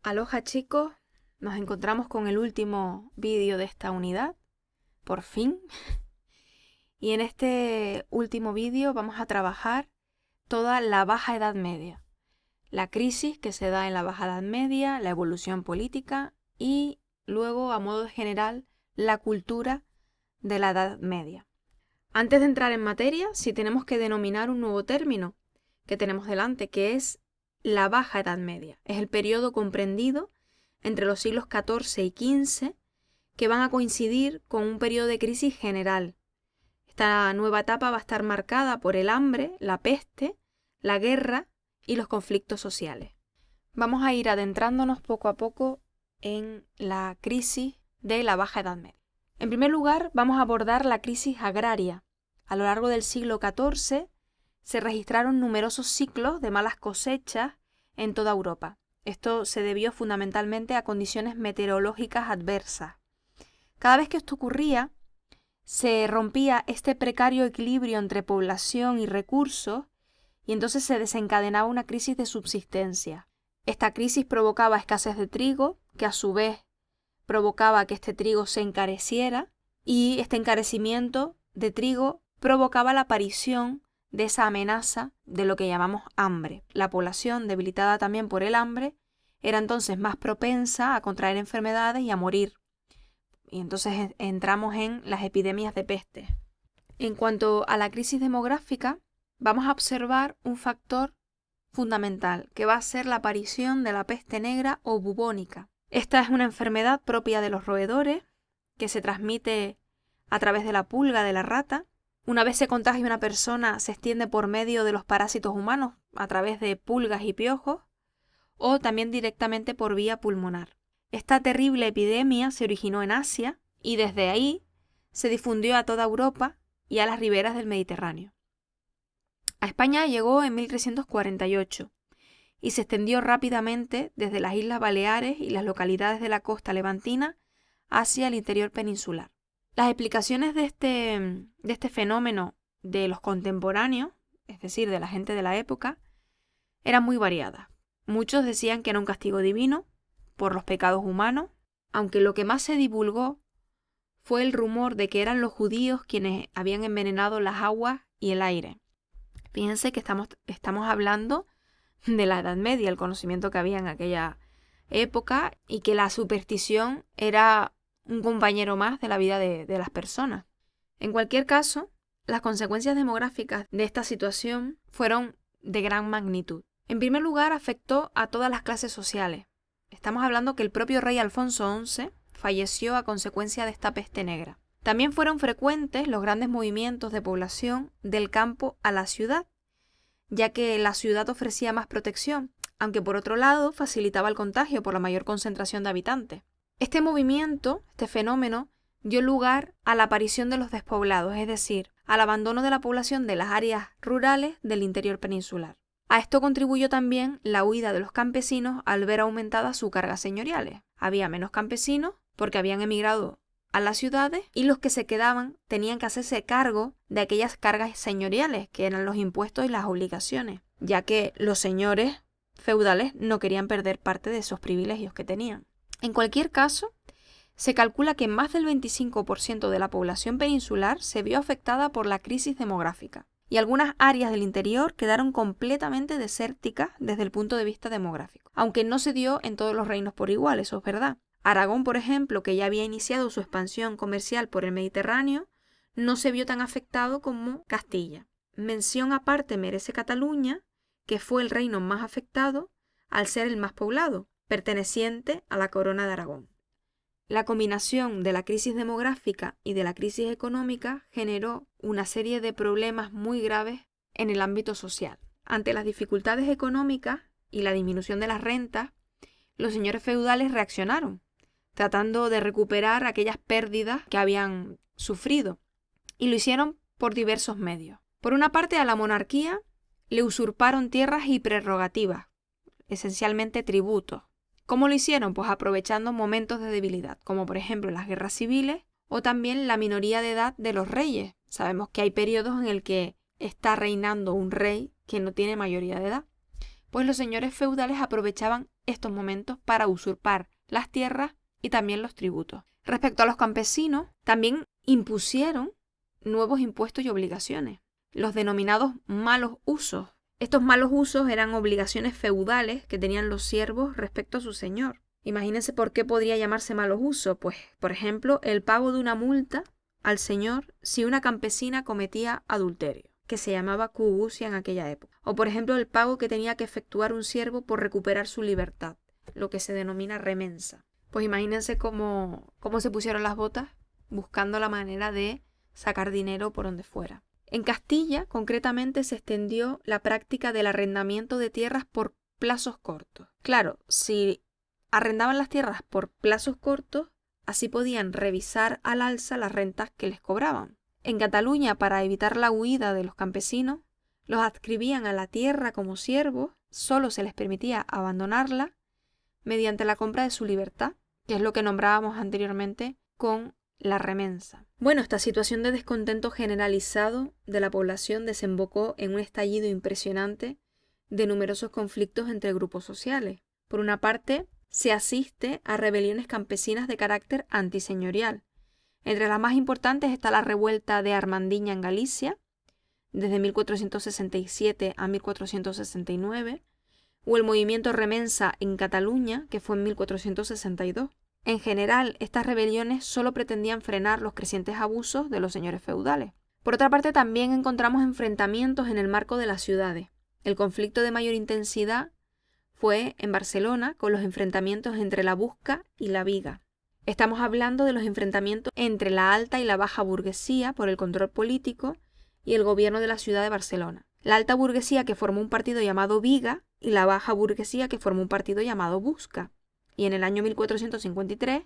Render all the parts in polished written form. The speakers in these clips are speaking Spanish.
Aloha chicos, nos encontramos con el último vídeo de esta unidad, por fin. Y en este último vídeo vamos a trabajar toda la Baja Edad Media, la crisis que se da en la Baja Edad Media, la evolución política y luego, a modo general, la cultura de la Edad Media. Antes de entrar en materia, sí tenemos que denominar un nuevo término que tenemos delante, que es la Baja Edad Media. Es el periodo comprendido entre los siglos XIV y XV que van a coincidir con un periodo de crisis general. Esta nueva etapa va a estar marcada por el hambre, la peste, la guerra y los conflictos sociales. Vamos a ir adentrándonos poco a poco en la crisis de la Baja Edad Media. En primer lugar, vamos a abordar la crisis agraria. A lo largo del siglo XIV se registraron numerosos ciclos de malas cosechas en toda Europa. Esto se debió fundamentalmente a condiciones meteorológicas adversas. Cada vez que esto ocurría, se rompía este precario equilibrio entre población y recursos y entonces se desencadenaba una crisis de subsistencia. Esta crisis provocaba escasez de trigo, que a su vez provocaba que este trigo se encareciera, y este encarecimiento de trigo provocaba la aparición de esa amenaza de lo que llamamos hambre. La población, debilitada también por el hambre, era entonces más propensa a contraer enfermedades y a morir. Y entonces entramos en las epidemias de peste. En cuanto a la crisis demográfica, vamos a observar un factor fundamental, que va a ser la aparición de la peste negra o bubónica. Esta es una enfermedad propia de los roedores, que se transmite a través de la pulga de la rata. Una vez se contagia una persona, se extiende por medio de los parásitos humanos, a través de pulgas y piojos, o también directamente por vía pulmonar. Esta terrible epidemia se originó en Asia y desde ahí se difundió a toda Europa y a las riberas del Mediterráneo. A España llegó en 1348 y se extendió rápidamente desde las Islas Baleares y las localidades de la costa levantina hacia el interior peninsular. Las explicaciones de este fenómeno de los contemporáneos, es decir, de la gente de la época, eran muy variadas. Muchos decían que era un castigo divino por los pecados humanos, aunque lo que más se divulgó fue el rumor de que eran los judíos quienes habían envenenado las aguas y el aire. Fíjense que estamos hablando de la Edad Media, el conocimiento que había en aquella época, y que la superstición era un compañero más de la vida de las personas. En cualquier caso, las consecuencias demográficas de esta situación fueron de gran magnitud. En primer lugar, afectó a todas las clases sociales. Estamos hablando que el propio rey Alfonso XI falleció a consecuencia de esta peste negra. También fueron frecuentes los grandes movimientos de población del campo a la ciudad, ya que la ciudad ofrecía más protección, aunque por otro lado facilitaba el contagio por la mayor concentración de habitantes. Este movimiento, este fenómeno, dio lugar a la aparición de los despoblados, es decir, al abandono de la población de las áreas rurales del interior peninsular. A esto contribuyó también la huida de los campesinos al ver aumentadas sus cargas señoriales. Había menos campesinos porque habían emigrado a las ciudades y los que se quedaban tenían que hacerse cargo de aquellas cargas señoriales que eran los impuestos y las obligaciones, ya que los señores feudales no querían perder parte de esos privilegios que tenían. En cualquier caso, se calcula que más del 25% de la población peninsular se vio afectada por la crisis demográfica y algunas áreas del interior quedaron completamente desérticas desde el punto de vista demográfico, aunque no se dio en todos los reinos por igual, eso es verdad. Aragón, por ejemplo, que ya había iniciado su expansión comercial por el Mediterráneo, no se vio tan afectado como Castilla. Mención aparte merece Cataluña, que fue el reino más afectado al ser el más poblado, perteneciente a la corona de Aragón. La combinación de la crisis demográfica y de la crisis económica generó una serie de problemas muy graves en el ámbito social. Ante las dificultades económicas y la disminución de las rentas, los señores feudales reaccionaron, tratando de recuperar aquellas pérdidas que habían sufrido, y lo hicieron por diversos medios. Por una parte, a la monarquía le usurparon tierras y prerrogativas, esencialmente tributos. ¿Cómo lo hicieron? Pues aprovechando momentos de debilidad, como por ejemplo las guerras civiles o también la minoría de edad de los reyes. Sabemos que hay periodos en el que está reinando un rey que no tiene mayoría de edad. Pues los señores feudales aprovechaban estos momentos para usurpar las tierras y también los tributos. Respecto a los campesinos, también impusieron nuevos impuestos y obligaciones, los denominados malos usos. Estos malos usos eran obligaciones feudales que tenían los siervos respecto a su señor. Imagínense por qué podría llamarse malos usos. Pues, por ejemplo, el pago de una multa al señor si una campesina cometía adulterio, que se llamaba cugucia en aquella época. O, por ejemplo, el pago que tenía que efectuar un siervo por recuperar su libertad, lo que se denomina remensa. Pues imagínense cómo se pusieron las botas buscando la manera de sacar dinero por donde fuera. En Castilla, concretamente, se extendió la práctica del arrendamiento de tierras por plazos cortos. Claro, si arrendaban las tierras por plazos cortos, así podían revisar al alza las rentas que les cobraban. En Cataluña, para evitar la huida de los campesinos, los adscribían a la tierra como siervos, solo se les permitía abandonarla mediante la compra de su libertad, que es lo que nombrábamos anteriormente con la remensa. Bueno, esta situación de descontento generalizado de la población desembocó en un estallido impresionante de numerosos conflictos entre grupos sociales. Por una parte, se asiste a rebeliones campesinas de carácter antiseñorial. Entre las más importantes está la revuelta de Armandiña en Galicia, desde 1467 a 1469, o el movimiento remensa en Cataluña, que fue en 1462. En general, estas rebeliones solo pretendían frenar los crecientes abusos de los señores feudales. Por otra parte, también encontramos enfrentamientos en el marco de las ciudades. El conflicto de mayor intensidad fue en Barcelona, con los enfrentamientos entre la Busca y la Viga. Estamos hablando de los enfrentamientos entre la alta y la baja burguesía por el control político y el gobierno de la ciudad de Barcelona. La alta burguesía, que formó un partido llamado Viga, y la baja burguesía, que formó un partido llamado Busca. Y en el año 1453,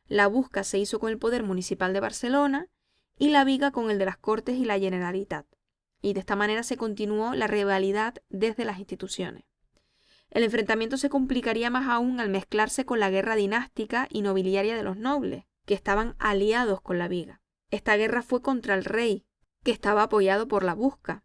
la Busca se hizo con el poder municipal de Barcelona y la Viga con el de las Cortes y la Generalitat. Y de esta manera se continuó la rivalidad desde las instituciones. El enfrentamiento se complicaría más aún al mezclarse con la guerra dinástica y nobiliaria de los nobles, que estaban aliados con la Viga. Esta guerra fue contra el rey, que estaba apoyado por la Busca.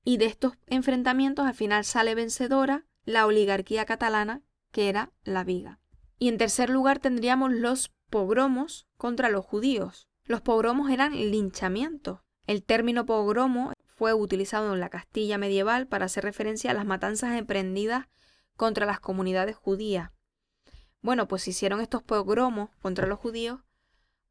Y de estos enfrentamientos al final sale vencedora la oligarquía catalana, que era la Viga. Y en tercer lugar tendríamos los pogromos contra los judíos. Los pogromos eran linchamientos. El término pogromo fue utilizado en la Castilla medieval para hacer referencia a las matanzas emprendidas contra las comunidades judías. Bueno, pues se hicieron estos pogromos contra los judíos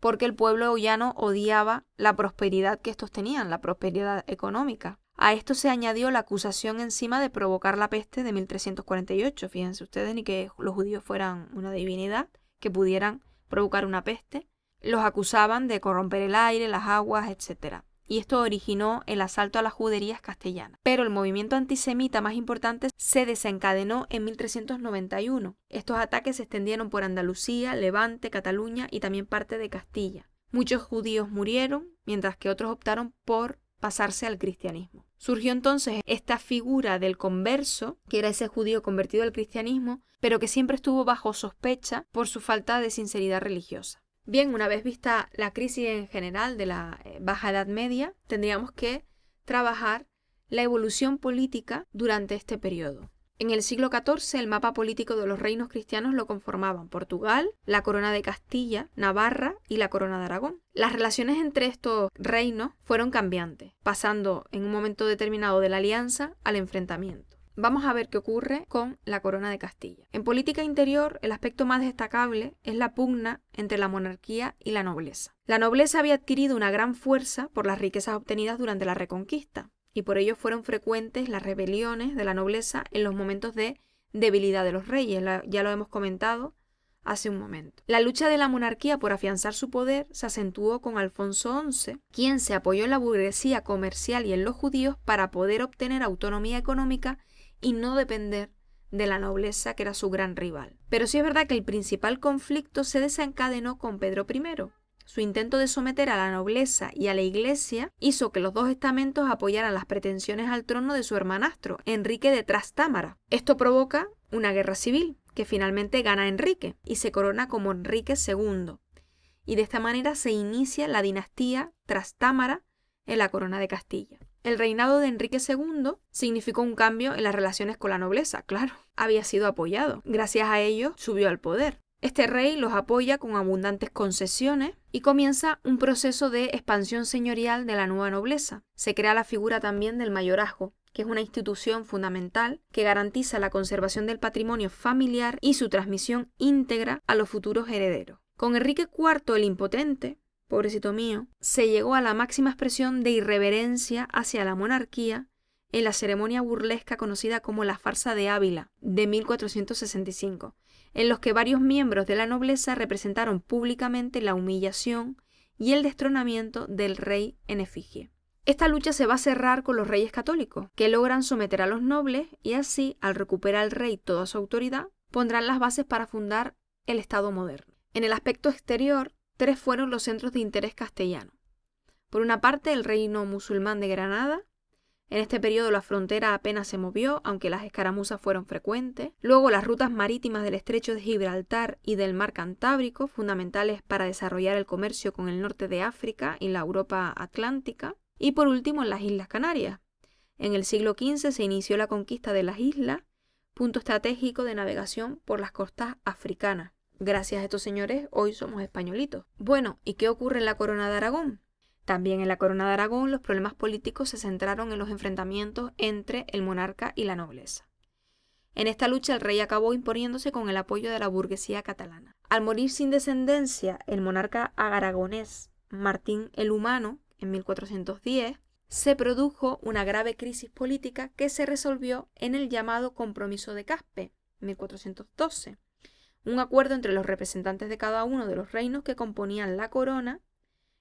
porque el pueblo llano odiaba la prosperidad que estos tenían, la prosperidad económica. A esto se añadió la acusación encima de provocar la peste de 1348. Fíjense ustedes, ni que los judíos fueran una divinidad, que pudieran provocar una peste. Los acusaban de corromper el aire, las aguas, etc. Y esto originó el asalto a las juderías castellanas. Pero el movimiento antisemita más importante se desencadenó en 1391. Estos ataques se extendieron por Andalucía, Levante, Cataluña y también parte de Castilla. Muchos judíos murieron, mientras que otros optaron por pasarse al cristianismo. Surgió entonces esta figura del converso, que era ese judío convertido al cristianismo, pero que siempre estuvo bajo sospecha por su falta de sinceridad religiosa. Bien, una vez vista la crisis en general de la Baja Edad Media, tendríamos que trabajar la evolución política durante este periodo. En el siglo XIV, el mapa político de los reinos cristianos lo conformaban Portugal, la corona de Castilla, Navarra y la corona de Aragón. Las relaciones entre estos reinos fueron cambiantes, pasando en un momento determinado de la alianza al enfrentamiento. Vamos a ver qué ocurre con la corona de Castilla. En política interior, el aspecto más destacable es la pugna entre la monarquía y la nobleza. La nobleza había adquirido una gran fuerza por las riquezas obtenidas durante la Reconquista, y por ello fueron frecuentes las rebeliones de la nobleza en los momentos de debilidad de los reyes. Ya lo hemos comentado hace un momento. La lucha de la monarquía por afianzar su poder se acentuó con Alfonso XI, quien se apoyó en la burguesía comercial y en los judíos para poder obtener autonomía económica y no depender de la nobleza, que era su gran rival. Pero sí es verdad que el principal conflicto se desencadenó con Pedro I. Su intento de someter a la nobleza y a la Iglesia hizo que los dos estamentos apoyaran las pretensiones al trono de su hermanastro, Enrique de Trastámara. Esto provoca una guerra civil, que finalmente gana Enrique y se corona como Enrique II. Y de esta manera se inicia la dinastía Trastámara en la corona de Castilla. El reinado de Enrique II significó un cambio en las relaciones con la nobleza, claro. Había sido apoyado. Gracias a ello subió al poder. Este rey los apoya con abundantes concesiones y comienza un proceso de expansión señorial de la nueva nobleza. Se crea la figura también del mayorazgo, que es una institución fundamental que garantiza la conservación del patrimonio familiar y su transmisión íntegra a los futuros herederos. Con Enrique IV el Impotente, pobrecito mío, se llegó a la máxima expresión de irreverencia hacia la monarquía en la ceremonia burlesca conocida como la Farsa de Ávila de 1465, en los que varios miembros de la nobleza representaron públicamente la humillación y el destronamiento del rey en efigie. Esta lucha se va a cerrar con los reyes católicos, que logran someter a los nobles y así, al recuperar el rey toda su autoridad, pondrán las bases para fundar el Estado moderno. En el aspecto exterior, 3 fueron los centros de interés castellano. Por una parte, el reino musulmán de Granada. En este periodo la frontera apenas se movió, aunque las escaramuzas fueron frecuentes. Luego las rutas marítimas del estrecho de Gibraltar y del mar Cantábrico, fundamentales para desarrollar el comercio con el norte de África y la Europa atlántica. Y por último, en las Islas Canarias. En el siglo XV se inició la conquista de las islas, punto estratégico de navegación por las costas africanas. Gracias a estos señores, hoy somos españolitos. Bueno, ¿y qué ocurre en la Corona de Aragón? También en la Corona de Aragón los problemas políticos se centraron en los enfrentamientos entre el monarca y la nobleza. En esta lucha el rey acabó imponiéndose con el apoyo de la burguesía catalana. Al morir sin descendencia el monarca aragonés Martín el Humano en 1410, se produjo una grave crisis política que se resolvió en el llamado Compromiso de Caspe, 1412, un acuerdo entre los representantes de cada uno de los reinos que componían la corona.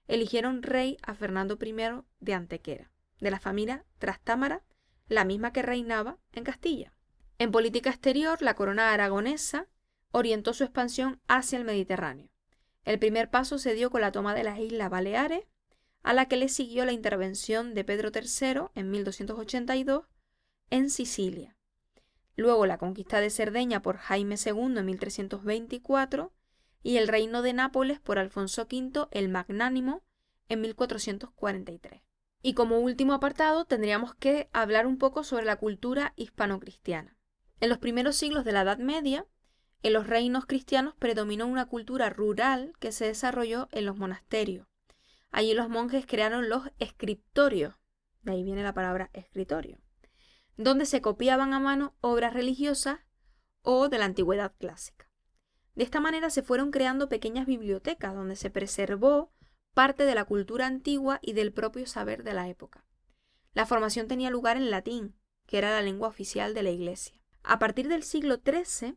Eligieron rey a Fernando I de Antequera, de la familia Trastámara, la misma que reinaba en Castilla. En política exterior, la corona aragonesa orientó su expansión hacia el Mediterráneo. El primer paso se dio con la toma de las Islas Baleares, a la que le siguió la intervención de Pedro III en 1282 en Sicilia. Luego la conquista de Cerdeña por Jaime II en 1324 y el reino de Nápoles por Alfonso V el Magnánimo en 1443. Y como último apartado tendríamos que hablar un poco sobre la cultura hispano-cristiana. En los primeros siglos de la Edad Media, en los reinos cristianos predominó una cultura rural que se desarrolló en los monasterios. Allí los monjes crearon los escriptorios, de ahí viene la palabra escritorio, donde se copiaban a mano obras religiosas o de la antigüedad clásica. De esta manera se fueron creando pequeñas bibliotecas donde se preservó parte de la cultura antigua y del propio saber de la época. La formación tenía lugar en latín, que era la lengua oficial de la Iglesia. A partir del siglo XIII,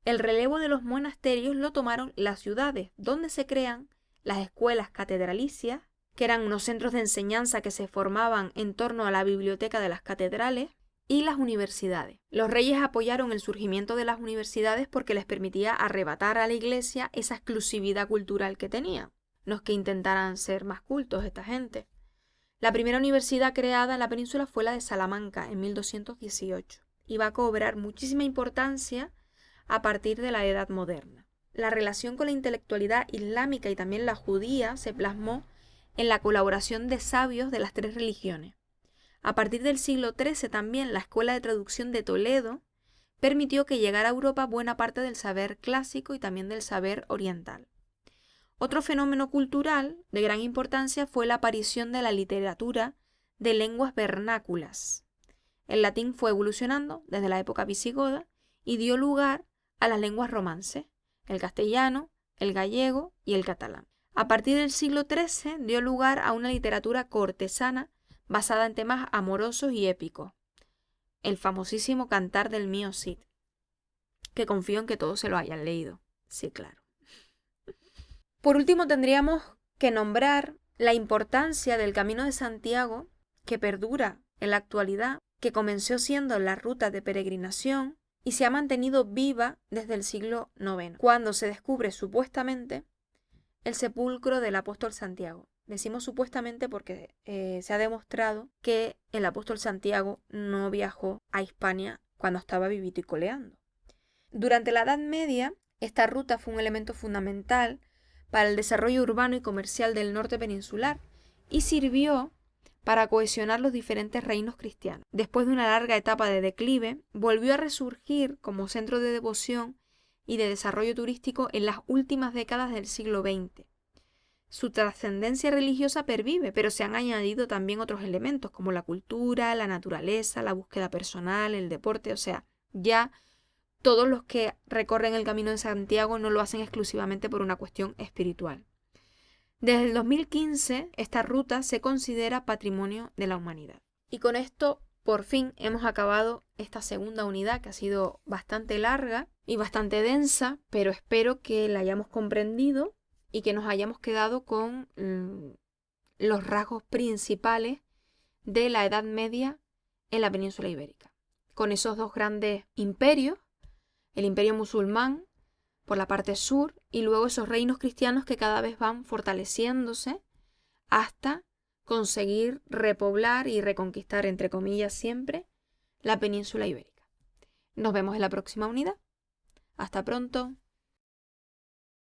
el relevo de los monasterios lo tomaron las ciudades, donde se crean las escuelas catedralicias, que eran unos centros de enseñanza que se formaban en torno a la biblioteca de las catedrales, y las universidades. Los reyes apoyaron el surgimiento de las universidades porque les permitía arrebatar a la Iglesia esa exclusividad cultural que tenía. No es que intentaran ser más cultos esta gente. La primera universidad creada en la península fue la de Salamanca en 1218 y va a cobrar muchísima importancia a partir de la Edad Moderna. La relación con la intelectualidad islámica y también la judía se plasmó en la colaboración de sabios de las 3 religiones. A partir del siglo XIII también la Escuela de Traducción de Toledo permitió que llegara a Europa buena parte del saber clásico y también del saber oriental. Otro fenómeno cultural de gran importancia fue la aparición de la literatura de lenguas vernáculas. El latín fue evolucionando desde la época visigoda y dio lugar a las lenguas romances, el castellano, el gallego y el catalán. A partir del siglo XIII dio lugar a una literatura cortesana basada en temas amorosos y épicos. El famosísimo Cantar del mío Cid, que confío en que todos se lo hayan leído. Sí, claro. Por último, tendríamos que nombrar la importancia del Camino de Santiago, que perdura en la actualidad, que comenzó siendo la ruta de peregrinación y se ha mantenido viva desde el siglo IX, cuando se descubre supuestamente el sepulcro del apóstol Santiago. Decimos supuestamente porque se ha demostrado que el apóstol Santiago no viajó a Hispania cuando estaba vivito y coleando. Durante la Edad Media, esta ruta fue un elemento fundamental para el desarrollo urbano y comercial del norte peninsular y sirvió para cohesionar los diferentes reinos cristianos. Después de una larga etapa de declive, volvió a resurgir como centro de devoción y de desarrollo turístico en las últimas décadas del siglo XX. Su trascendencia religiosa pervive, pero se han añadido también otros elementos como la cultura, la naturaleza, la búsqueda personal, el deporte, o sea, ya todos los que recorren el Camino de Santiago no lo hacen exclusivamente por una cuestión espiritual. Desde el 2015, esta ruta se considera Patrimonio de la Humanidad. Y con esto, por fin, hemos acabado esta segunda unidad, que ha sido bastante larga y bastante densa, pero espero que la hayamos comprendido y que nos hayamos quedado con los rasgos principales de la Edad Media en la península ibérica. Con esos dos grandes imperios, el imperio musulmán por la parte sur y luego esos reinos cristianos que cada vez van fortaleciéndose hasta conseguir repoblar y reconquistar, entre comillas siempre, la península ibérica. Nos vemos en la próxima unidad. Hasta pronto.